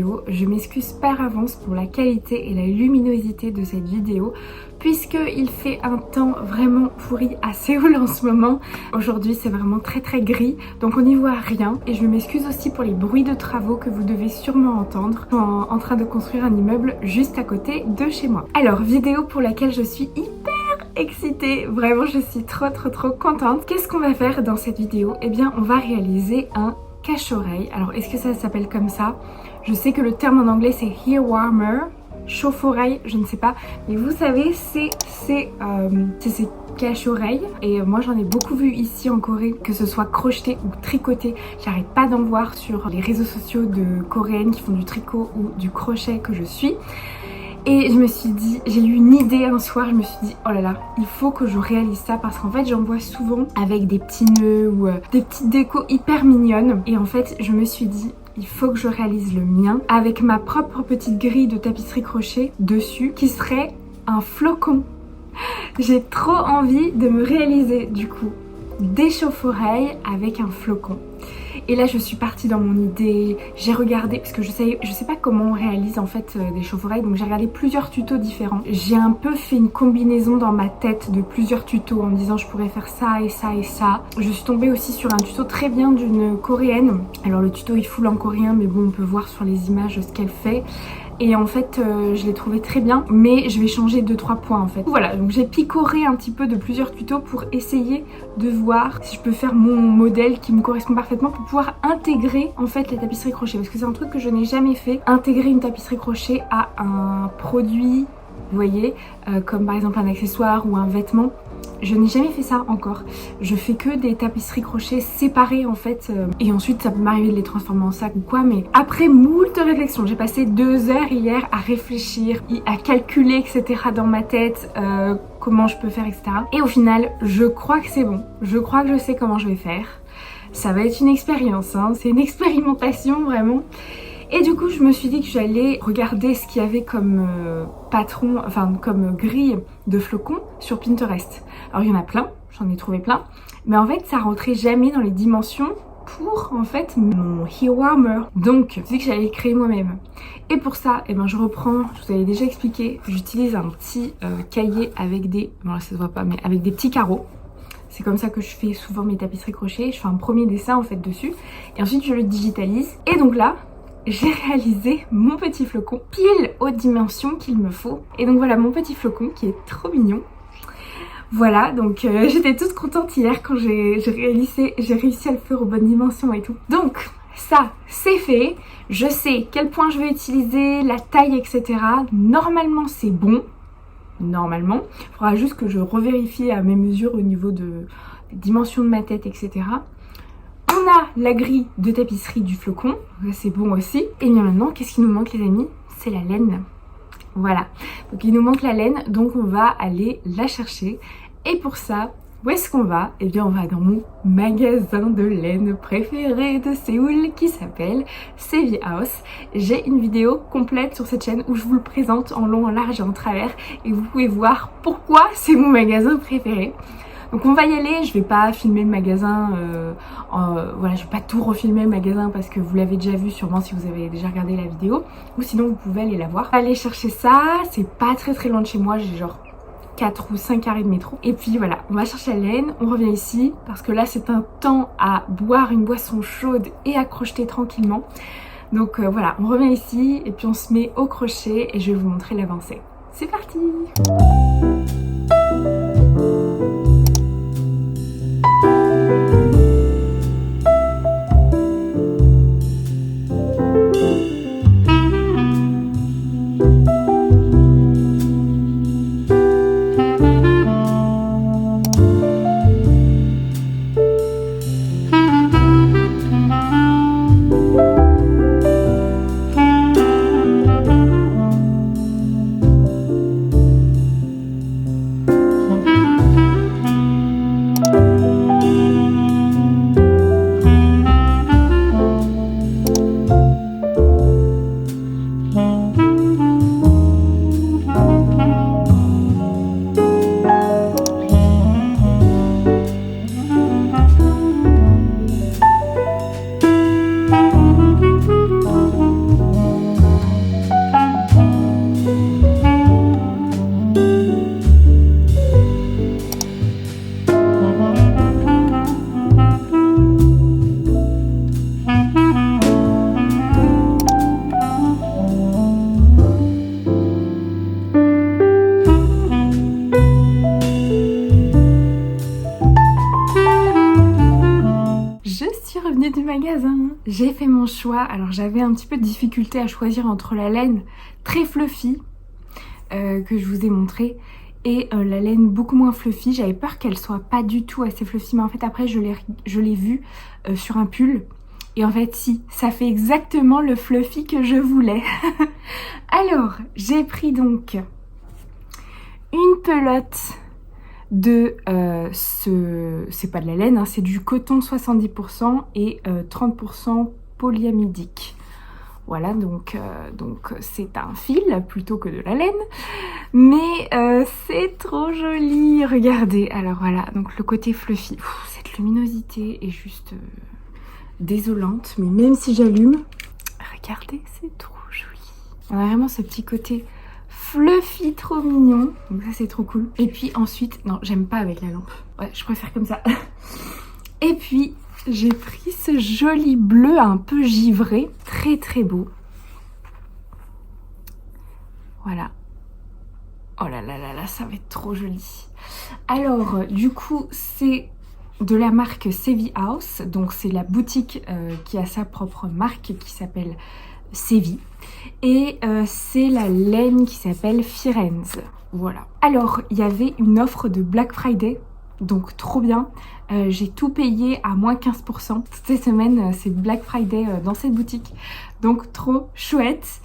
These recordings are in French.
vidéo. Je m'excuse par avance pour la qualité et la luminosité de cette vidéo puisqu'il fait un temps vraiment pourri à Séoul en ce moment. Aujourd'hui c'est vraiment très gris donc on n'y voit rien et je m'excuse aussi pour les bruits de travaux que vous devez sûrement entendre. En train de construire un immeuble juste à côté de chez moi. Alors vidéo pour laquelle je suis hyper excitée, vraiment je suis trop contente. Qu'est-ce qu'on va faire dans cette vidéo? Eh bien on va réaliser un cache-oreille. Alors est-ce que ça s'appelle comme ça? Je sais que le terme en anglais c'est ear warmer, chauffe-oreille, je ne sais pas, mais vous savez c'est ces cache-oreilles et moi j'en ai beaucoup vu ici en Corée, que ce soit crocheté ou tricoté. J'arrête pas d'en voir sur les réseaux sociaux de coréennes qui font du tricot ou du crochet que je suis. Et je me suis dit, j'ai eu une idée un soir, je me suis dit oh là là, il faut que je réalise ça parce qu'en fait j'en vois souvent avec des petits nœuds ou des petites décos hyper mignonnes. Et en fait je me suis dit il faut que je réalise le mien avec ma propre petite grille de tapisserie crochet dessus qui serait un flocon. J'ai trop envie de me réaliser du coup des chauffe-oreilles avec un flocon. Et là je suis partie dans mon idée, j'ai regardé, parce que je sais pas comment on réalise en fait des chauffe-oreilles, donc j'ai regardé plusieurs tutos différents. J'ai un peu fait une combinaison dans ma tête de plusieurs tutos en me disant je pourrais faire ça et ça et ça. Je suis tombée aussi sur un tuto très bien d'une coréenne. Alors le tuto est full en coréen mais bon on peut voir sur les images ce qu'elle fait. Et en fait je l'ai trouvé très bien, mais je vais changer 2-3 points en fait. Voilà, donc j'ai picoré un petit peu de plusieurs tutos pour essayer de voir si je peux faire mon modèle qui me correspond parfaitement pour pouvoir intégrer en fait la tapisserie crochet. Parce que c'est un truc que je n'ai jamais fait, intégrer une tapisserie crochet à un produit, vous voyez, comme par exemple un accessoire ou un vêtement. Je n'ai jamais fait ça encore. Je fais que des tapisseries crochet séparées en fait. Et ensuite ça peut m'arriver de les transformer en sac ou quoi. Mais après moult réflexions, j'ai passé 2 heures hier à réfléchir, à calculer etc. dans ma tête. Comment je peux faire etc. Et au final je crois que c'est bon. Je crois que je sais comment je vais faire. Ça va être une expérience hein. C'est une expérimentation vraiment. Et du coup je me suis dit que j'allais regarder ce qu'il y avait comme patron, enfin comme grille de flocons sur Pinterest. Alors il y en a plein, j'en ai trouvé plein, mais en fait ça rentrait jamais dans les dimensions pour en fait mon ear warmer. Donc je me suis dit que j'allais le créer moi-même. Et pour ça, eh ben, je reprends, je vous avais déjà expliqué, j'utilise un petit cahier avec des, bon là ça se voit pas, mais avec des petits carreaux. C'est comme ça que je fais souvent mes tapisseries crochet. Je fais un premier dessin en fait dessus et ensuite je le digitalise. Et donc là j'ai réalisé mon petit flocon pile aux dimensions qu'il me faut. Et donc voilà mon petit flocon qui est trop mignon. Voilà, donc j'étais toute contente hier quand j'ai réussi à le faire aux bonnes dimensions et tout. Donc ça c'est fait, je sais quel point je vais utiliser, la taille etc. Normalement c'est bon, normalement. Il faudra juste que je revérifie à mes mesures au niveau des dimensions de ma tête etc. On a la grille de tapisserie du flocon, c'est bon aussi. Et bien maintenant, qu'est-ce qui nous manque les amis? C'est la laine. Voilà, donc il nous manque la laine, donc on va aller la chercher. Et pour ça, où est-ce qu'on va? Eh bien on va dans mon magasin de laine préféré de Séoul qui s'appelle Sevi House. J'ai une vidéo complète sur cette chaîne où je vous le présente en long, en large et en travers. Et vous pouvez voir pourquoi c'est mon magasin préféré. Donc on va y aller, je vais pas filmer le magasin, voilà, je vais pas tout refilmer le magasin parce que vous l'avez déjà vu sûrement si vous avez déjà regardé la vidéo, ou sinon vous pouvez aller la voir. Aller chercher ça, c'est pas très loin de chez moi, j'ai genre 4 ou 5 arrêts de métro. Et puis voilà, on va chercher la laine, on revient ici parce que là c'est un temps à boire une boisson chaude et à crocheter tranquillement. Donc voilà, on revient ici et puis on se met au crochet et je vais vous montrer l'avancée. C'est parti! j'ai fait mon choix. Alors j'avais un petit peu de difficulté à choisir entre la laine très fluffy que je vous ai montré et la laine beaucoup moins fluffy. J'avais peur qu'elle soit pas du tout assez fluffy, mais en fait après je l'ai vue sur un pull. Et en fait si, ça fait exactement le fluffy que je voulais. Alors j'ai pris donc une pelote de c'est pas de la laine, hein, c'est du coton 70% et 30% polyamidique. Voilà, donc c'est un fil plutôt que de la laine, mais c'est trop joli, regardez. Alors voilà, donc le côté fluffy, cette luminosité est juste désolante, mais même si j'allume, regardez, c'est trop joli. On a vraiment ce petit côté fluffy trop mignon, donc ça c'est trop cool. Et puis ensuite, non, j'aime pas avec la lampe, ouais, je préfère comme ça. Et puis j'ai pris ce joli bleu un peu givré, très très beau. Voilà. Oh là là là là, ça va être trop joli. Alors du coup c'est de la marque Sevi House, donc c'est la boutique qui a sa propre marque qui s'appelle Sevi. Et c'est la laine qui s'appelle Firenze. Voilà. Alors il y avait une offre de Black Friday, donc trop bien. J'ai tout payé à moins 15%. Toutes ces semaines, c'est Black Friday dans cette boutique. Donc trop chouette.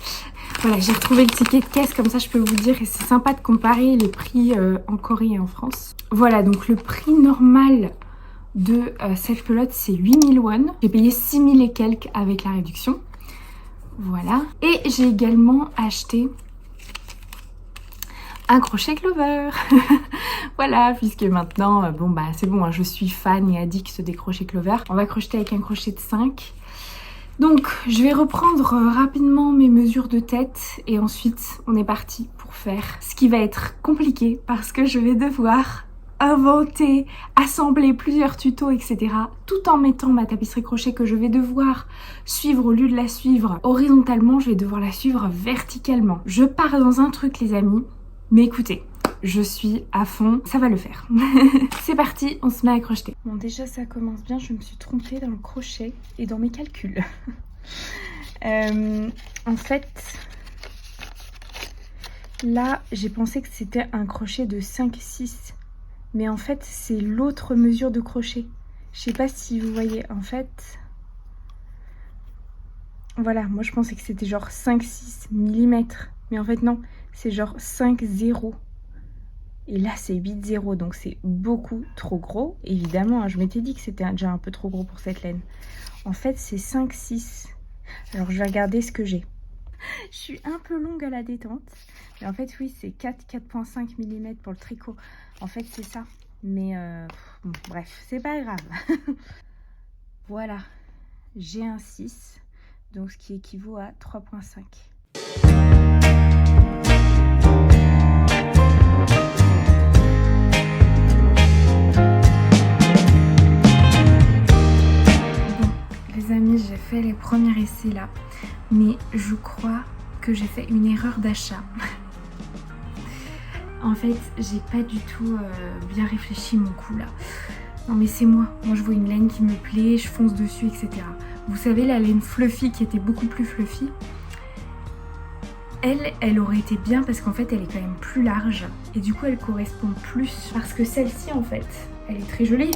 Voilà, j'ai retrouvé le ticket de caisse, comme ça je peux vous dire. Et c'est sympa de comparer les prix en Corée et en France. Voilà, donc le prix normal de cette pelote, c'est 8000 won. J'ai payé 6000 et quelques avec la réduction. Voilà. Et j'ai également acheté un crochet clover. Voilà, puisque maintenant, bon bah c'est bon, hein, je suis fan et addict des crochets clover. On va crocheter avec un crochet de 5. Donc je vais reprendre rapidement mes mesures de tête et ensuite on est parti pour faire ce qui va être compliqué parce que je vais devoir inventer, assembler plusieurs tutos, etc. tout en mettant ma tapisserie crochet que je vais devoir suivre. Au lieu de la suivre horizontalement, je vais devoir la suivre verticalement. Je pars dans un truc les amis, mais écoutez, je suis à fond, ça va le faire. C'est parti, on se met à crocheter. Bon déjà ça commence bien, je me suis trompée dans le crochet et dans mes calculs. En fait, là j'ai pensé que c'était un crochet de 5-6. Mais en fait, c'est l'autre mesure de crochet. Je sais pas si vous voyez, en fait... Voilà, moi je pensais que c'était genre 5-6 mm. Mais en fait non, c'est genre 5-0. Et là c'est 8-0, donc c'est beaucoup trop gros. Évidemment, hein, je m'étais dit que c'était déjà un peu trop gros pour cette laine. En fait, c'est 5-6. Alors je vais regarder ce que j'ai. Je suis un peu longue à la détente. Mais en fait, oui, c'est 4,5 mm pour le tricot. En fait, c'est ça. Mais bon, bref, c'est pas grave. Voilà, j'ai un 6. Donc, ce qui équivaut à 3,5. Les amis, j'ai fait les premiers essais là, mais je crois que j'ai fait une erreur d'achat. En fait, j'ai pas du tout bien réfléchi mon coup là. Non mais c'est moi je vois une laine qui me plaît, je fonce dessus, etc. Vous savez, la laine fluffy qui était beaucoup plus fluffy, elle aurait été bien parce qu'en fait elle est quand même plus large et du coup elle correspond plus. Parce que celle-ci en fait, elle est très jolie,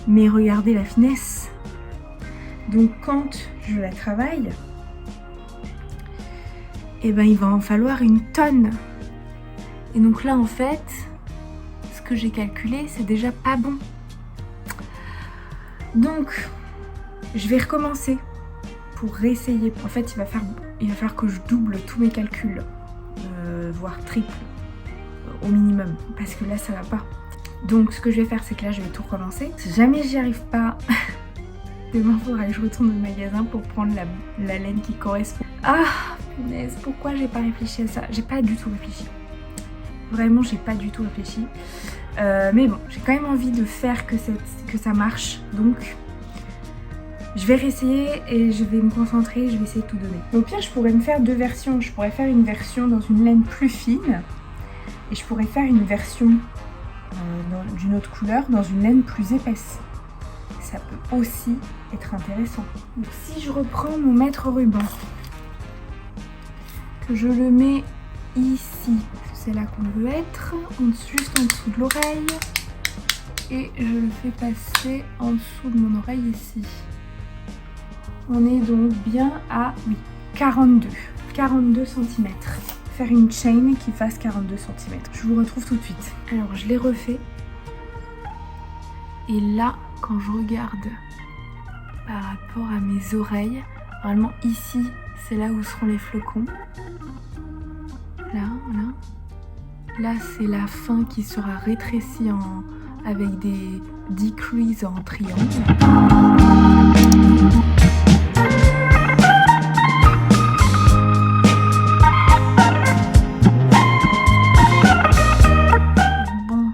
mais regardez la finesse. Donc quand je la travaille, et ben il va en falloir une tonne. Et donc là en fait, ce que j'ai calculé c'est déjà pas bon. Donc je vais recommencer pour réessayer. En fait il va falloir que je double tous mes calculs, voire triple au minimum, parce que là ça va pas. Donc ce que je vais faire c'est que là je vais tout recommencer. Si jamais j'y arrive pas, demain il faudra que je retourne au magasin pour prendre la laine qui correspond. Ah punaise, pourquoi j'ai pas réfléchi à ça? J'ai pas du tout réfléchi. Vraiment j'ai pas du tout réfléchi. Mais bon, j'ai quand même envie de faire que ça marche. Donc je vais réessayer et je vais me concentrer, je vais essayer de tout donner. Au pire je pourrais me faire deux versions. Je pourrais faire une version dans une laine plus fine et je pourrais faire une version d'une autre couleur dans une laine plus épaisse. ça peut aussi être intéressant. Donc si je reprends mon mètre ruban, que je le mets ici, c'est là qu'on veut être, juste en dessous de l'oreille, et je le fais passer en dessous de mon oreille ici. On est donc bien à 42 cm. Faire une chain qui fasse 42 cm. Je vous retrouve tout de suite. Alors je l'ai refait. Et là, quand je regarde par rapport à mes oreilles, normalement ici, c'est là où seront les flocons. Là, voilà. Là, c'est la fin qui sera rétrécie avec des decreases en triangle. Bon,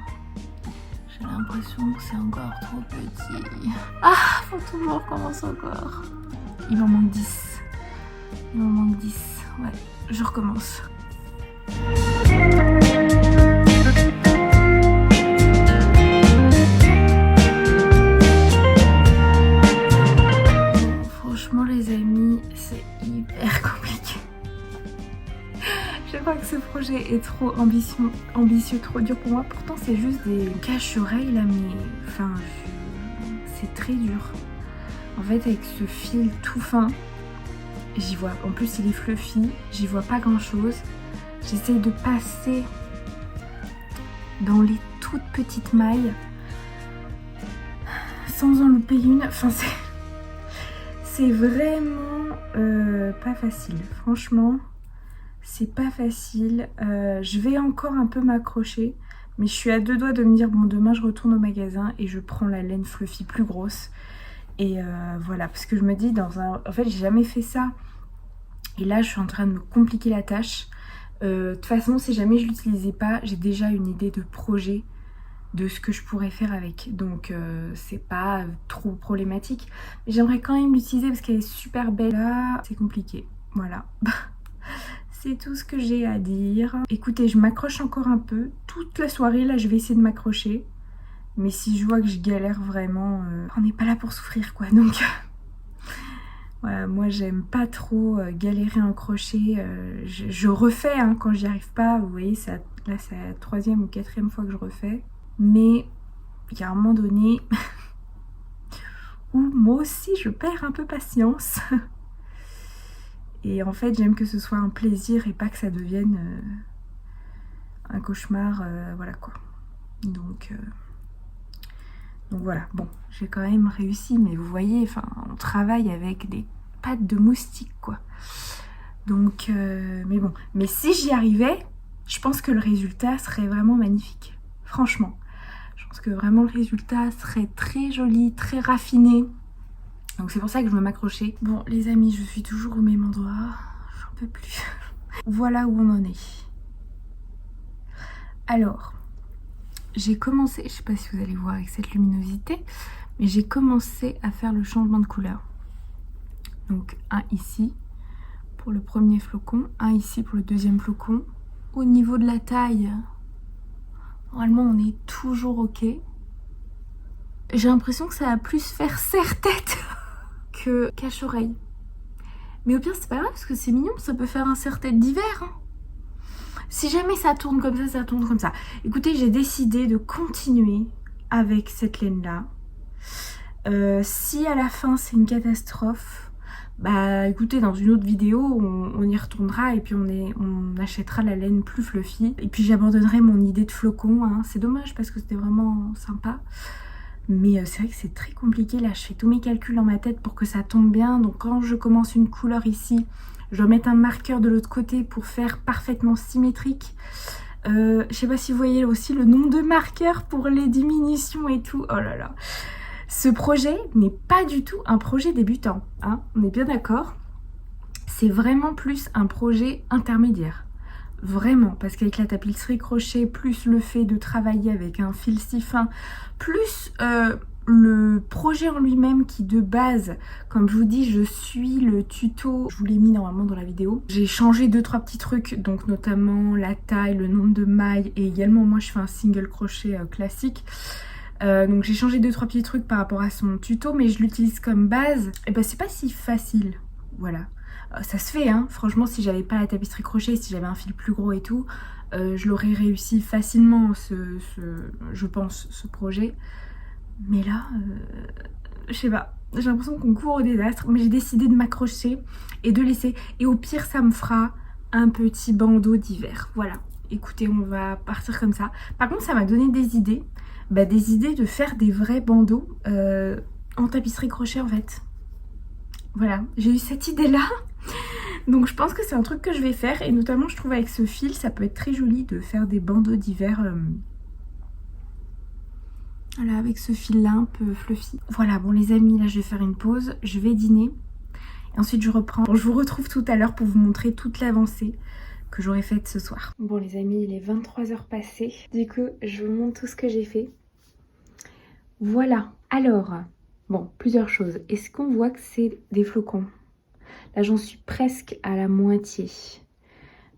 j'ai l'impression que c'est encore trop petit. Ah, faut toujours recommencer encore. Il m'en manque 10. Il m'en manque 10. Ouais, je recommence. Franchement les amis, c'est hyper compliqué. Je crois que ce projet est trop ambitieux, trop dur pour moi. Pourtant c'est juste des cache-oreilles là, mais enfin c'est très dur. En fait avec ce fil tout fin, j'y vois, en plus il est fluffy, j'y vois pas grand chose. J'essaye de passer dans les toutes petites mailles sans en louper une. Enfin c'est vraiment pas facile. Franchement, c'est pas facile. Je vais encore un peu m'accrocher, mais je suis à deux doigts de me dire bon, demain je retourne au magasin et je prends la laine fluffy plus grosse. Et voilà, parce que je me dis en fait j'ai jamais fait ça. Et là je suis en train de me compliquer la tâche. De toute façon, si jamais je l'utilisais pas, j'ai déjà une idée de projet de ce que je pourrais faire avec. Donc c'est pas trop problématique. Mais j'aimerais quand même l'utiliser parce qu'elle est super belle. Là, c'est compliqué. Voilà. C'est tout ce que j'ai à dire. Écoutez, je m'accroche encore un peu. Toute la soirée, là, je vais essayer de m'accrocher. Mais si je vois que je galère vraiment, on n'est pas là pour souffrir, quoi. Donc... Voilà, moi j'aime pas trop galérer en crochet, je refais hein, quand j'y arrive pas, vous voyez, là c'est la 3e ou 4e fois que je refais. Mais il y a un moment donné où moi aussi je perds un peu patience. Et en fait j'aime que ce soit un plaisir et pas que ça devienne un cauchemar, voilà quoi. Donc voilà, bon, j'ai quand même réussi, mais vous voyez, enfin, on travaille avec des pattes de moustique, quoi. Donc, mais bon, mais si j'y arrivais, je pense que le résultat serait vraiment magnifique. Franchement, je pense que vraiment le résultat serait très joli, très raffiné. Donc c'est pour ça que je veux m'accrocher. Bon, les amis, je suis toujours au même endroit, j'en peux plus. Voilà où on en est. Alors... j'ai commencé, je sais pas si vous allez voir avec cette luminosité, mais j'ai commencé à faire le changement de couleur. Donc un ici pour le premier flocon, un ici pour le deuxième flocon. Au niveau de la taille, normalement on est toujours ok. J'ai l'impression que ça va plus faire serre-tête que cache-oreille. Mais au pire c'est pas grave parce que c'est mignon, ça peut faire un serre-tête d'hiver. Hein. Si jamais ça tourne comme ça, ça tourne comme ça. Écoutez, j'ai décidé de continuer avec cette laine-là. Si à la fin c'est une catastrophe, bah écoutez, dans une autre vidéo, on y retournera et puis on achètera la laine plus fluffy. Et puis j'abandonnerai mon idée de flocon. Hein. C'est dommage parce que c'était vraiment sympa. Mais c'est vrai que c'est très compliqué. Là, je fais tous mes calculs dans ma tête pour que ça tombe bien. Donc quand je commence une couleur ici... je vais mettre un marqueur de l'autre côté pour faire parfaitement symétrique. Je sais pas si vous voyez aussi le nombre de marqueurs pour les diminutions et tout. Oh là là. Ce projet n'est pas du tout un projet débutant. Hein, on est bien d'accord. C'est vraiment plus un projet intermédiaire. Vraiment. Parce qu'avec la tapisserie crochet, plus le fait de travailler avec un fil si fin, plus... le projet en lui-même qui de base, comme je vous dis, je suis le tuto, je vous l'ai mis normalement dans la vidéo. J'ai changé 2-3 petits trucs, donc notamment la taille, le nombre de mailles et également moi je fais un single crochet classique. Donc j'ai changé 2-3 petits trucs par rapport à son tuto, mais je l'utilise comme base. Et bah c'est pas si facile, voilà. Ça se fait, hein. Franchement, si j'avais pas la tapisserie crochet, si j'avais un fil plus gros et tout, je l'aurais réussi facilement, je pense, ce projet. Mais là, je sais pas, j'ai l'impression qu'on court au désastre, mais j'ai décidé de m'accrocher et de laisser. Et au pire, ça me fera un petit bandeau d'hiver. Voilà, écoutez, on va partir comme ça. Par contre, ça m'a donné des idées. Des idées de faire des vrais bandeaux en tapisserie crochet en fait. Voilà, j'ai eu cette idée-là. Donc je pense que c'est un truc que je vais faire. Et notamment, je trouve avec ce fil, ça peut être très joli de faire des bandeaux d'hiver. Voilà, avec ce fil-là un peu fluffy. Voilà, bon les amis, là je vais faire une pause. Je vais dîner. Et ensuite je reprends. Bon, je vous retrouve tout à l'heure pour vous montrer toute l'avancée que j'aurai faite ce soir. Bon les amis, il est 23h passé. Du coup, je vous montre tout ce que j'ai fait. Voilà. Alors, bon, plusieurs choses. Est-ce qu'on voit que c'est des flocons? Là, j'en suis presque à la moitié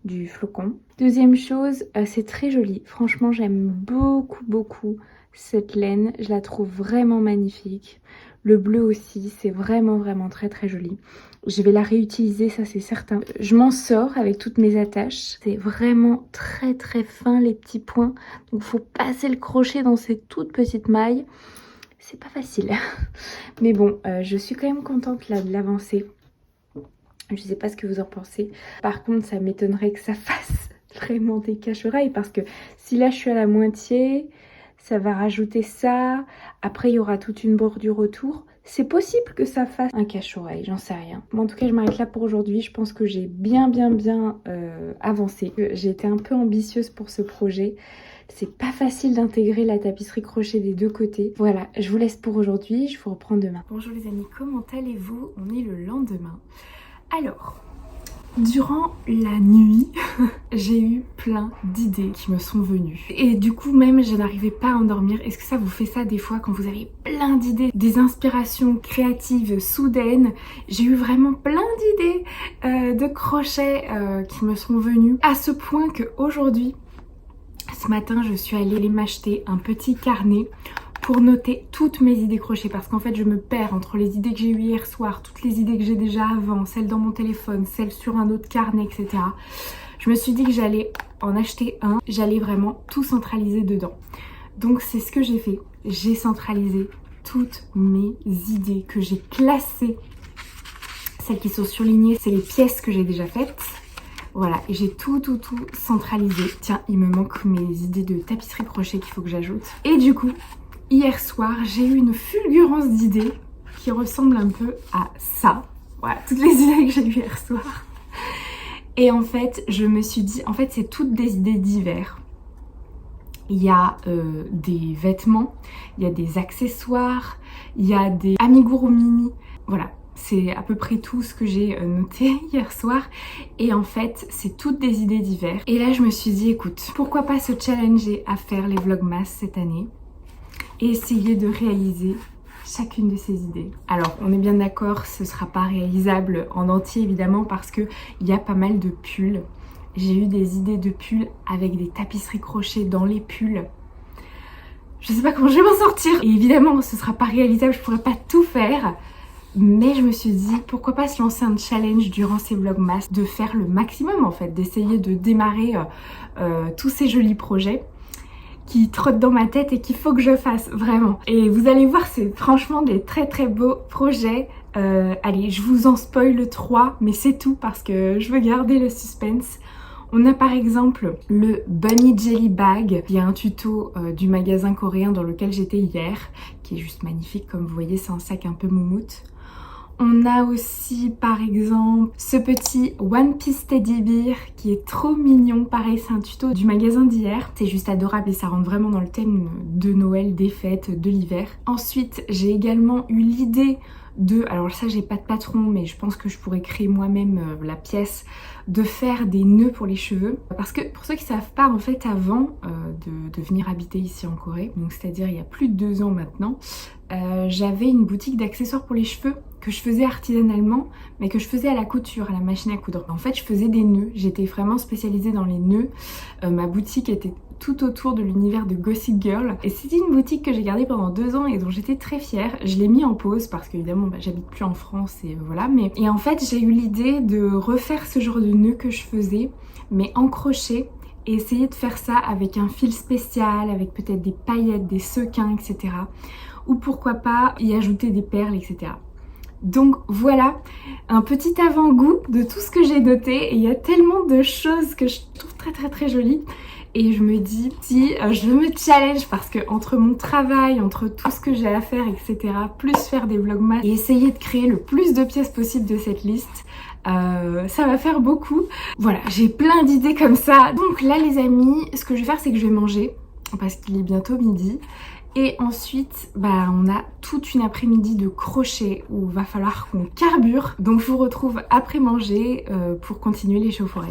du flocon. Deuxième chose, c'est très joli. Franchement, j'aime beaucoup cette laine. Je la trouve vraiment magnifique. Le bleu aussi, c'est vraiment très joli. Je vais la réutiliser, ça c'est certain. Je m'en sors avec toutes mes attaches. C'est vraiment très fin les petits points. Donc il faut passer le crochet dans ces toutes petites mailles. C'est pas facile. Mais bon, je suis quand même contente là de l'avancer. Je sais pas ce que vous en pensez. Par contre, ça m'étonnerait que ça fasse vraiment des cache-oreilles. Parce que si là je suis à la moitié, ça va rajouter ça. Après, il y aura toute une bordure autour. C'est possible que ça fasse un cache-oreille, j'en sais rien. Bon, en tout cas, je m'arrête là pour aujourd'hui. Je pense que j'ai bien avancé. J'ai été un peu ambitieuse pour ce projet. C'est pas facile d'intégrer la tapisserie crochet des deux côtés. Voilà, je vous laisse pour aujourd'hui. Je vous reprends demain. Bonjour les amis, comment allez-vous? On est le lendemain. Alors, durant la nuit, j'ai eu plein d'idées qui me sont venues. Et du coup, même, je n'arrivais pas à endormir. Est-ce que ça vous fait ça des fois quand vous avez plein d'idées, des inspirations créatives soudaines? J'ai eu vraiment plein d'idées de crochets qui me sont venues. À ce point qu'aujourd'hui, ce matin, je suis allée m'acheter un petit carnet pour noter toutes mes idées crochet, parce qu'en fait je me perds entre les idées que j'ai eues hier soir, toutes les idées que j'ai déjà avant, celles dans mon téléphone, celles sur un autre carnet, etc. Je me suis dit que j'allais en acheter un, j'allais vraiment tout centraliser dedans. Donc c'est ce que j'ai fait, j'ai centralisé toutes mes idées que j'ai classées. Celles qui sont surlignées, c'est les pièces que j'ai déjà faites. Voilà, et j'ai tout centralisé. Tiens, il me manque mes idées de tapisserie crochet qu'il faut que j'ajoute. Et du coup, hier soir, j'ai eu une fulgurance d'idées qui ressemble un peu à ça. Voilà, toutes les idées que j'ai eues hier soir. Et en fait, je me suis dit, en fait, c'est toutes des idées d'hiver. Il y a des vêtements, il y a des accessoires, il y a des amigurumi mini. Voilà, c'est à peu près tout ce que j'ai noté hier soir. Et en fait, c'est toutes des idées d'hiver. Et là, je me suis dit, écoute, pourquoi pas se challenger à faire les vlogmas cette année et essayer de réaliser chacune de ces idées. Alors, on est bien d'accord, ce sera pas réalisable en entier évidemment parce que il y a pas mal de pulls. J'ai eu des idées de pulls avec des tapisseries crochet dans les pulls. Je sais pas comment je vais m'en sortir. Et évidemment, ce sera pas réalisable, je pourrais pas tout faire. Mais je me suis dit, pourquoi pas se lancer un challenge durant ces vlogmas, de faire le maximum en fait, d'essayer de démarrer tous ces jolis projets qui trottent dans ma tête et qu'il faut que je fasse, vraiment. Et vous allez voir, c'est franchement des très beaux projets. Allez, je vous en spoil 3, mais c'est tout parce que je veux garder le suspense. On a par exemple le Bunny Jelly Bag, qui est un tuto du magasin coréen dans lequel j'étais hier, qui est juste magnifique, comme vous voyez, c'est un sac un peu moumoute. On a aussi par exemple ce petit One Piece Teddy Bear qui est trop mignon. Pareil, c'est un tuto du magasin d'hier. C'est juste adorable et ça rentre vraiment dans le thème de Noël, des fêtes, de l'hiver. Ensuite, j'ai également eu l'idée de, alors ça j'ai pas de patron mais je pense que je pourrais créer moi-même la pièce, de faire des nœuds pour les cheveux. Parce que pour ceux qui savent pas, en fait avant de venir habiter ici en Corée, donc c'est-à-dire il y a plus de 2 ans maintenant, j'avais une boutique d'accessoires pour les cheveux que je faisais artisanalement, mais que je faisais à la couture, à la machine à coudre. En fait, je faisais des nœuds, j'étais vraiment spécialisée dans les nœuds. Ma boutique était tout autour de l'univers de Gossip Girl. Et c'était une boutique que j'ai gardée pendant 2 ans et dont j'étais très fière. Je l'ai mis en pause parce qu'évidemment, j'habite plus en France et voilà. Et en fait, j'ai eu l'idée de refaire ce genre de nœuds que je faisais, mais en crochet. Et essayer de faire ça avec un fil spécial, avec peut-être des paillettes, des sequins, etc. Ou pourquoi pas y ajouter des perles, etc. Donc voilà, un petit avant-goût de tout ce que j'ai noté. Et il y a tellement de choses que je trouve très jolies. Et je me dis, si je me challenge, parce que entre mon travail, entre tout ce que j'ai à faire, etc., plus faire des vlogmas et essayer de créer le plus de pièces possible de cette liste, ça va faire beaucoup. Voilà, j'ai plein d'idées comme ça. Donc là les amis, ce que je vais faire, c'est que je vais manger, parce qu'il est bientôt midi. Et ensuite, on a toute une après-midi de crochet où il va falloir qu'on carbure. Donc je vous retrouve après manger pour continuer l'échauffourée.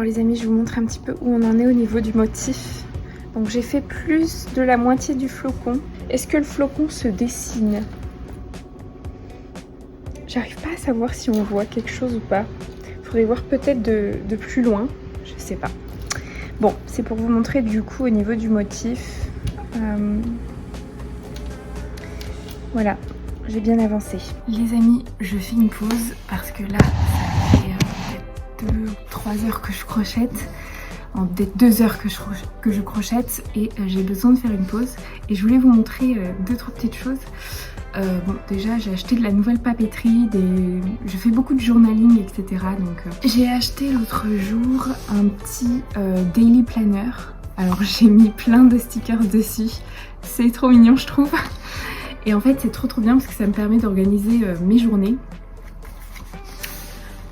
Les amis, je vous montre un petit peu où on en est au niveau du motif. Donc j'ai fait plus de la moitié du flocon. Est-ce que le flocon se dessine? J'arrive pas à savoir si on voit quelque chose ou pas. Faudrait voir peut-être de plus loin, je sais pas. Bon, c'est pour vous montrer du coup au niveau du motif. Voilà, j'ai bien avancé. Les amis, je fais une pause parce que là, ça fait 2-3 heures que je crochette, peut-être 2 heures que je crochette et j'ai besoin de faire une pause. Et je voulais vous montrer 2-3 petites choses. Bon, déjà j'ai acheté de la nouvelle papeterie, je fais beaucoup de journaling, etc. Donc j'ai acheté l'autre jour un petit daily planner. Alors j'ai mis plein de stickers dessus, c'est trop mignon je trouve. Et en fait c'est trop bien parce que ça me permet d'organiser mes journées.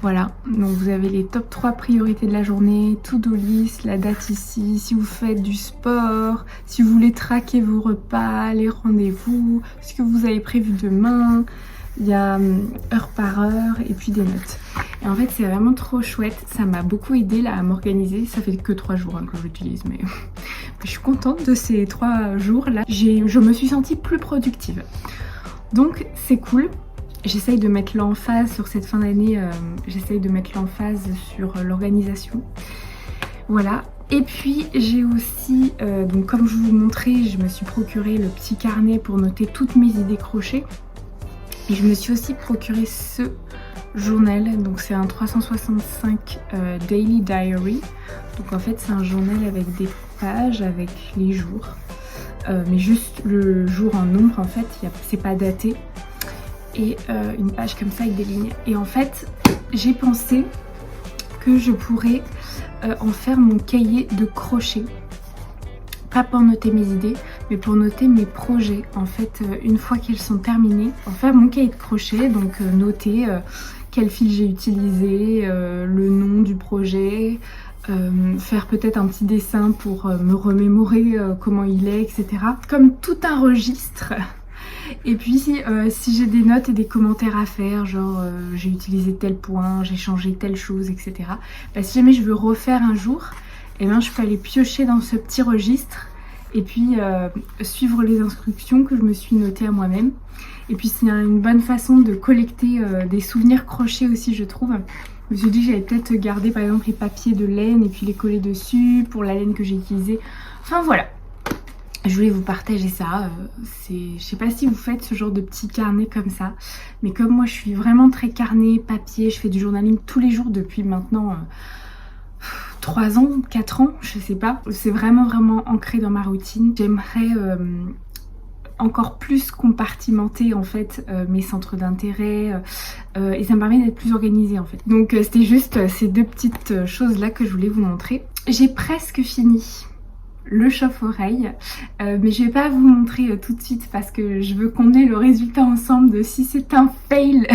Voilà, donc vous avez les top 3 priorités de la journée, to-do list, la date ici, si vous faites du sport, si vous voulez traquer vos repas, les rendez-vous, ce que vous avez prévu demain, il y a heure par heure et puis des notes. Et en fait c'est vraiment trop chouette, ça m'a beaucoup aidé là à m'organiser, ça fait que 3 jours que j'utilise mais je suis contente de ces 3 jours là, je me suis sentie plus productive. Donc c'est cool. J'essaye de mettre l'emphase sur cette fin d'année, j'essaye de mettre l'emphase sur l'organisation. Voilà. Et puis j'ai aussi, donc comme je vous montrais, je me suis procuré le petit carnet pour noter toutes mes idées crochet. Et je me suis aussi procuré ce journal, donc c'est un 365 Daily Diary. Donc en fait c'est un journal avec des pages, avec les jours. Mais juste le jour en nombre en fait, c'est pas daté. Et une page comme ça avec des lignes. Et en fait, j'ai pensé que je pourrais en faire mon cahier de crochet. Pas pour noter mes idées, mais pour noter mes projets. En fait, une fois qu'ils sont terminés, en faire mon cahier de crochet, donc noter quel fil j'ai utilisé, le nom du projet, faire peut-être un petit dessin pour me remémorer comment il est, etc. Comme tout un registre. Et puis si j'ai des notes et des commentaires à faire, genre j'ai utilisé tel point, j'ai changé telle chose, etc. Si jamais je veux refaire un jour, eh bien, je peux aller piocher dans ce petit registre et puis suivre les instructions que je me suis notées à moi-même. Et puis c'est une bonne façon de collecter des souvenirs crochets aussi, je trouve. Je me suis dit que j'allais peut-être garder par exemple les papiers de laine et puis les coller dessus pour la laine que j'ai utilisée. Enfin voilà. Je voulais vous partager ça, je sais pas si vous faites ce genre de petits carnets comme ça, mais comme moi je suis vraiment très carnet, papier, je fais du journaling tous les jours depuis maintenant 3 ans, 4 ans, je sais pas. C'est vraiment ancré dans ma routine. J'aimerais encore plus compartimenter en fait mes centres d'intérêt et ça me permet d'être plus organisée en fait. Donc c'était juste ces 2 petites choses là que je voulais vous montrer. J'ai presque fini le chauffe-oreille, mais je vais pas vous montrer tout de suite parce que je veux qu'on ait le résultat ensemble de si c'est un fail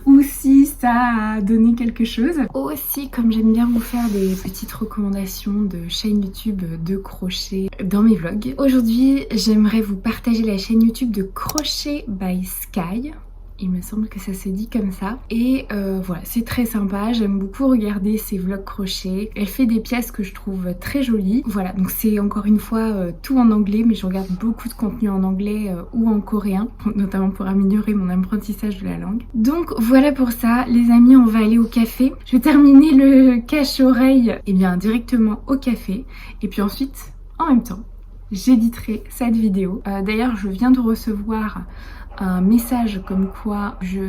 ou si ça a donné quelque chose. Aussi, comme j'aime bien vous faire des petites recommandations de chaîne YouTube de crochet dans mes vlogs, aujourd'hui j'aimerais vous partager la chaîne YouTube de Crochet by Sky. Il me semble que ça se dit comme ça. Et voilà, c'est très sympa. J'aime beaucoup regarder ses vlogs crochet. Elle fait des pièces que je trouve très jolies. Voilà, donc c'est encore une fois tout en anglais, mais je regarde beaucoup de contenu en anglais ou en coréen, notamment pour améliorer mon apprentissage de la langue. Donc voilà pour ça, les amis, on va aller au café. Je vais terminer le cache-oreille directement au café. Et puis ensuite, en même temps, j'éditerai cette vidéo. D'ailleurs, je viens de recevoir un message comme quoi je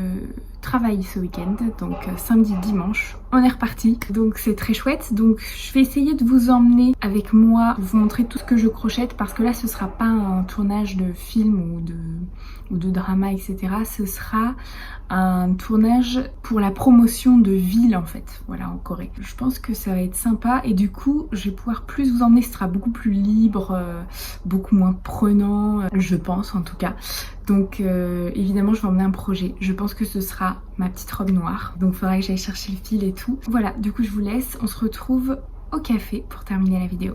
travaille ce week-end, donc samedi, dimanche, on est reparti, donc c'est très chouette. Donc je vais essayer de vous emmener avec moi, vous montrer tout ce que je crochette, parce que là ce sera pas un tournage de film ou de drama, etc. Ce sera un tournage pour la promotion de villes en fait, voilà, en Corée. Je pense que ça va être sympa et du coup je vais pouvoir plus vous emmener, ce sera beaucoup plus libre, beaucoup moins prenant, je pense en tout cas. Donc évidemment je vais emmener un projet, je pense que ce sera ma petite robe noire, donc il faudra que j'aille chercher le fil et tout. Voilà, du coup je vous laisse, on se retrouve au café pour terminer la vidéo.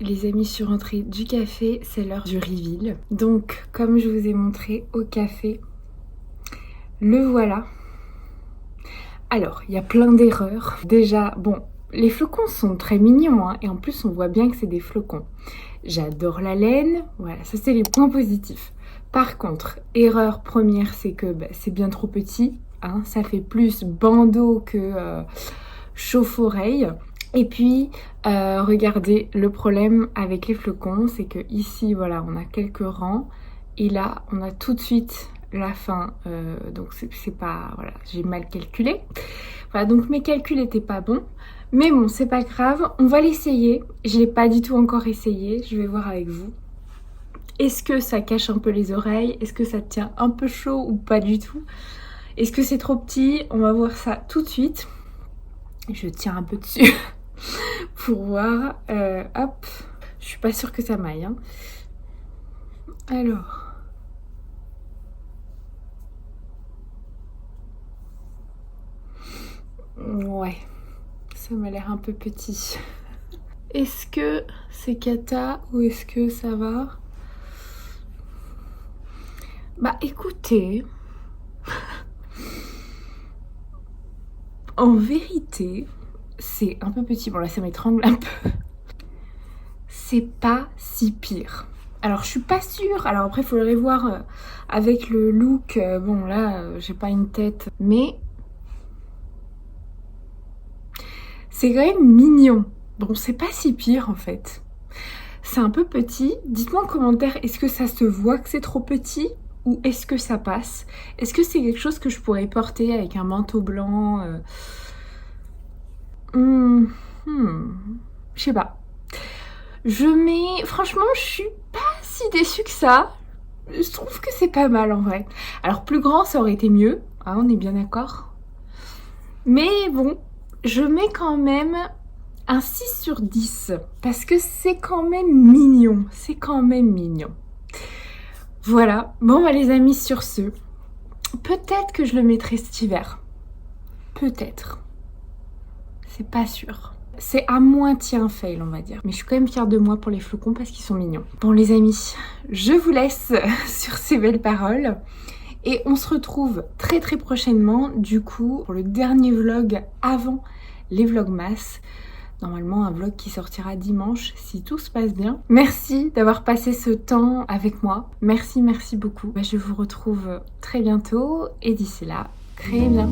Les amis, je suis rentrée du café, c'est l'heure du reveal. Donc, comme je vous ai montré au café, le voilà. Alors, il y a plein d'erreurs. Déjà, bon, les flocons sont très mignons, hein, et en plus, on voit bien que c'est des flocons. J'adore la laine, voilà, ça c'est les points positifs. Par contre, erreur première, c'est que c'est bien trop petit, hein, ça fait plus bandeau que chauffe-oreille. Et puis, regardez, le problème avec les flocons, c'est que ici, voilà, on a quelques rangs. Et là, on a tout de suite la fin. Donc, c'est pas... Voilà, j'ai mal calculé. Voilà, donc mes calculs n'étaient pas bons. Mais bon, c'est pas grave. On va l'essayer. Je l'ai pas du tout encore essayé. Je vais voir avec vous. Est-ce que ça cache un peu les oreilles? Est-ce que ça tient un peu chaud ou pas du tout? Est-ce que c'est trop petit? On va voir ça tout de suite. Je tiens un peu dessus. Pour voir, hop, je suis pas sûre que ça m'aille, hein. Alors, ouais, ça m'a l'air un peu petit. Est-ce que c'est cata ou est-ce que ça va? Bah écoutez, en vérité, c'est un peu petit. Bon là ça m'étrangle un peu. C'est pas si pire. Alors je suis pas sûre. Alors après il faudrait voir avec le look. Bon là j'ai pas une tête. Mais c'est quand même mignon. Bon c'est pas si pire en fait. C'est un peu petit. Dites-moi en commentaire, est-ce que ça se voit que c'est trop petit? Ou est-ce que ça passe? Est-ce que c'est quelque chose que je pourrais porter avec un manteau blanc? Je sais pas. Franchement, je suis pas si déçue que ça. Je trouve que c'est pas mal en vrai. Alors plus grand, ça aurait été mieux. Ah, on est bien d'accord. Mais bon, je mets quand même un 6 sur 10. Parce que c'est quand même mignon. C'est quand même mignon. Voilà, bon bah les amis, sur ce, peut-être que je le mettrai cet hiver. Peut-être. C'est pas sûr. C'est à moitié un fail, on va dire. Mais je suis quand même fière de moi pour les flocons parce qu'ils sont mignons. Bon les amis, je vous laisse sur ces belles paroles. Et on se retrouve très très prochainement, du coup, pour le dernier vlog avant les vlogmas. Normalement un vlog qui sortira dimanche si tout se passe bien. Merci d'avoir passé ce temps avec moi. Merci beaucoup. Je vous retrouve très bientôt et d'ici là, créez bien.